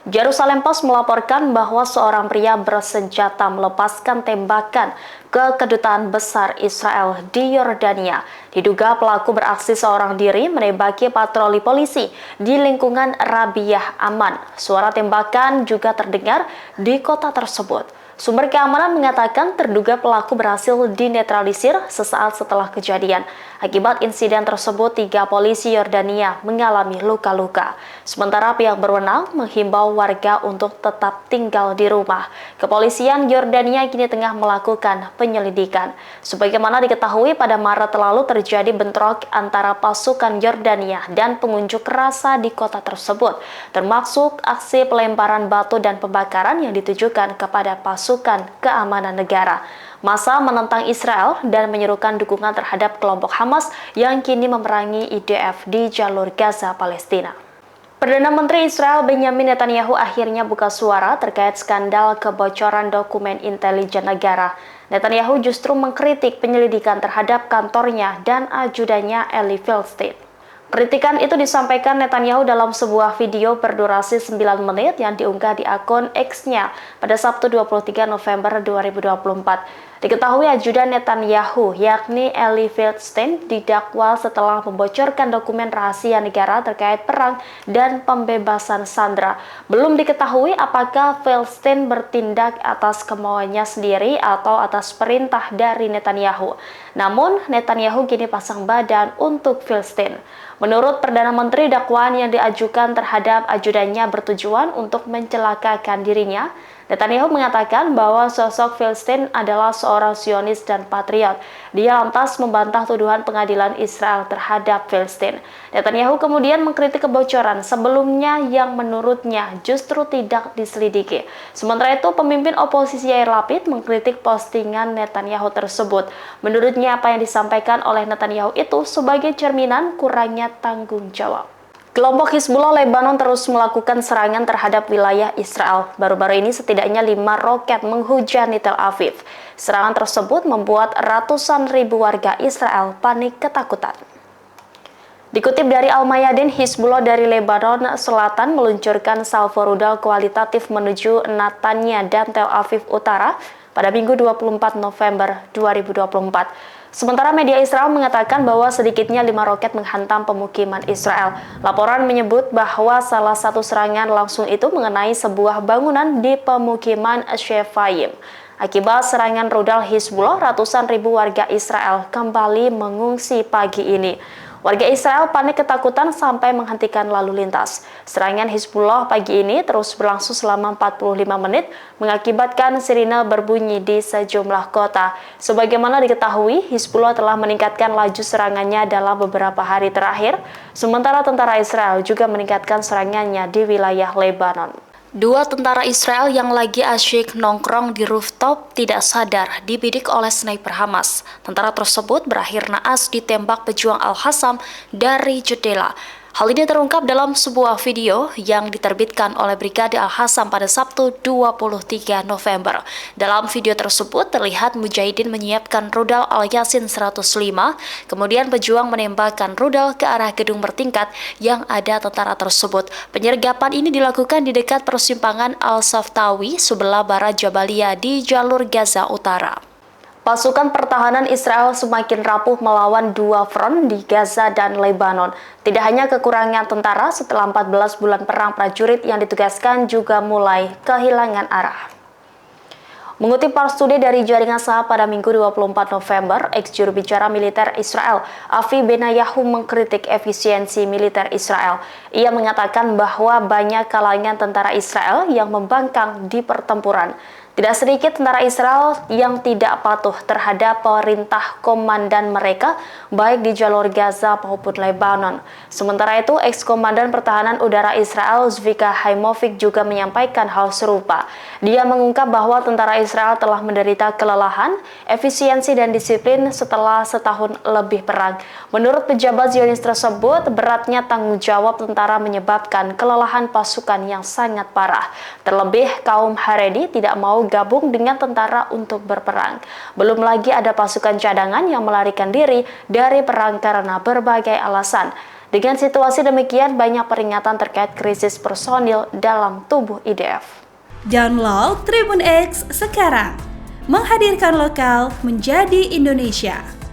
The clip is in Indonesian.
Jerusalem Post melaporkan bahwa seorang pria bersenjata melepaskan tembakan ke kedutaan besar Israel di Yordania. Diduga pelaku beraksi seorang diri menembaki patroli polisi di lingkungan Rabiah Aman. Suara tembakan juga terdengar di kota tersebut. Sumber keamanan mengatakan terduga pelaku berhasil dinetralisir sesaat setelah kejadian. Akibat insiden tersebut, 3 polisi Yordania mengalami luka-luka. Sementara pihak berwenang menghimbau warga untuk tetap tinggal di rumah. Kepolisian Yordania kini tengah melakukan penyelidikan. Sebagaimana diketahui, pada Maret lalu terjadi bentrok antara pasukan Yordania dan pengunjuk rasa di kota tersebut, termasuk aksi pelemparan batu dan pembakaran yang ditujukan kepada pasukan keamanan negara. Massa menentang Israel dan menyerukan dukungan terhadap kelompok Hamas yang kini memerangi IDF di jalur Gaza, Palestina. Perdana Menteri Israel Benjamin Netanyahu akhirnya buka suara terkait skandal kebocoran dokumen intelijen negara. Netanyahu justru mengkritik penyelidikan terhadap kantornya dan ajudannya Eli Feldstein. Kritikan itu disampaikan Netanyahu dalam sebuah video berdurasi 9 menit yang diunggah di akun X-nya pada Sabtu 23 November 2024. Diketahui ajudan Netanyahu, yakni Eli Feldstein, didakwa setelah membocorkan dokumen rahasia negara terkait perang dan pembebasan sandera. Belum diketahui apakah Feldstein bertindak atas kemauannya sendiri atau atas perintah dari Netanyahu. Namun, Netanyahu kini pasang badan untuk Feldstein. Menurut Perdana Menteri, dakwaan yang diajukan terhadap ajudannya bertujuan untuk mencelakakan dirinya. Netanyahu mengatakan bahwa sosok Feldstein adalah seorang Zionis dan patriot. Dia lantas membantah tuduhan pengadilan Israel terhadap Feldstein. Netanyahu kemudian mengkritik kebocoran sebelumnya yang menurutnya justru tidak diselidiki. Sementara itu, pemimpin oposisi Yair Lapid mengkritik postingan Netanyahu tersebut. Menurutnya, apa yang disampaikan oleh Netanyahu itu sebagai cerminan kurangnya tanggung jawab. Kelompok Hizbullah Lebanon terus melakukan serangan terhadap wilayah Israel. Baru-baru ini setidaknya 5 roket menghujani Tel Aviv. Serangan tersebut membuat ratusan ribu warga Israel panik ketakutan. Dikutip dari Al-Mayadin, Hizbullah dari Lebanon Selatan meluncurkan salvo rudal kualitatif menuju Netanya dan Tel Aviv Utara pada Minggu 24 November 2024. Sementara media Israel mengatakan bahwa sedikitnya 5 roket menghantam pemukiman Israel. Laporan menyebut bahwa salah satu serangan langsung itu mengenai sebuah bangunan di pemukiman Shefayim. Akibat serangan rudal Hizbullah, ratusan ribu warga Israel kembali mengungsi pagi ini. Warga Israel panik ketakutan sampai menghentikan lalu lintas. Serangan Hizbullah pagi ini terus berlangsung selama 45 menit, mengakibatkan sirine berbunyi di sejumlah kota. Sebagaimana diketahui, Hizbullah telah meningkatkan laju serangannya dalam beberapa hari terakhir, sementara tentara Israel juga meningkatkan serangannya di wilayah Lebanon. 2 tentara Israel yang lagi asyik nongkrong di rooftop tidak sadar dibidik oleh sniper Hamas. Tentara tersebut berakhir naas ditembak pejuang Al-Hassam dari jendela. Hal ini terungkap dalam sebuah video yang diterbitkan oleh Brigade Al-Hassam pada Sabtu 23 November. Dalam video tersebut terlihat Mujahidin menyiapkan rudal Al-Yasin 105, kemudian pejuang menembakkan rudal ke arah gedung bertingkat yang ada tentara tersebut. Penyergapan ini dilakukan di dekat persimpangan Al-Saftawi sebelah barat Jabalia di jalur Gaza Utara. Pasukan pertahanan Israel semakin rapuh melawan 2 front di Gaza dan Lebanon. Tidak hanya kekurangan tentara, setelah 14 bulan perang, prajurit yang ditugaskan juga mulai kehilangan arah. Mengutip Pars Today dari jaringan Sahab pada Minggu 24 November, ex-juru bicara militer Israel, Avi Benayahu mengkritik efisiensi militer Israel. Ia mengatakan bahwa banyak kalangan tentara Israel yang membangkang di pertempuran. Tidak sedikit tentara Israel yang tidak patuh terhadap perintah komandan mereka, baik di jalur Gaza maupun Lebanon. Sementara itu, ex-komandan pertahanan udara Israel, Zvika Haimovic, juga menyampaikan hal serupa. Dia mengungkap bahwa tentara Israel telah menderita kelelahan, efisiensi, dan disiplin setelah setahun lebih perang. Menurut pejabat Zionis tersebut, beratnya tanggung jawab tentara menyebabkan kelelahan pasukan yang sangat parah. Terlebih, kaum Haredi tidak mau gabung dengan tentara untuk berperang. Belum lagi ada pasukan cadangan yang melarikan diri dari perang karena berbagai alasan. Dengan situasi demikian, banyak peringatan terkait krisis personil dalam tubuh IDF. Download Tribun X sekarang, menghadirkan lokal menjadi Indonesia.